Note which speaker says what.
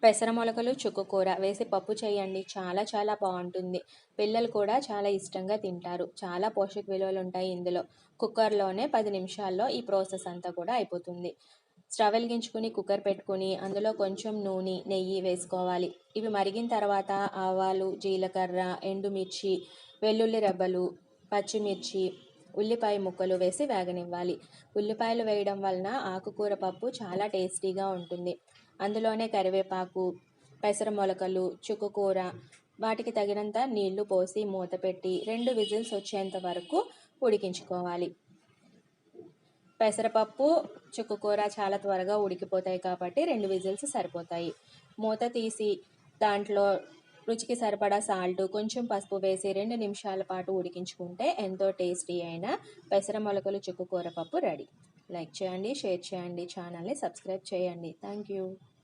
Speaker 1: పెసర మొలకలు, చుక్క కూర వేసి పప్పు చేయండి. చాలా చాలా బావుంటుంది. పిల్లలు కూడా చాలా ఇష్టంగా తింటారు. చాలా పోషక విలువలుంటాయి ఇందులో. కుక్కర్‌లోనే 10 నిమిషాల్లో ఈ ప్రాసెస్ అంతా కూడా అయిపోతుంది. స్టవ్ వెలిగించుకొని కుక్కర్ పెట్టుకొని అందులో కొంచెం నూనె, నెయ్యి వేసుకోవాలి. ఇవి మరిగిన తర్వాత ఆవాలు, జీలకర్ర, ఎండుమిర్చి, వెల్లుల్లి రెబ్బలు, పచ్చిమిర్చి, ఉల్లిపాయ ముక్కలు వేసి వేగనివ్వాలి. ఉల్లిపాయలు వేయడం వలన ఆకుకూర పప్పు చాలా టేస్టీగా ఉంటుంది. అందులోనే కరివేపాకు, పెసర మొలకలు, చుక్కకూర వాటికి తగినంత నీళ్లు పోసి మూత పెట్టి 2 విజిల్స్ వచ్చేంత వరకు ఉడికించుకోవాలి. పెసరపప్పు, చుక్కకూర చాలా త్వరగా ఉడికిపోతాయి కాబట్టి 2 విజిల్స్ సరిపోతాయి. మూత తీసి దాంట్లో రుచికి సరిపడా సాల్ట్, కొంచెం పసుపు వేసి 2 నిమిషాల పాటు ఉడికించుకుంటే ఎంతో టేస్టీ అయిన పెసర మొలకలు చుక్కకూర పప్పు రెడీ. లైక్ చేయండి, షేర్ చేయండి, ఛానల్ని సబ్స్క్రైబ్ చేయండి. Thank you.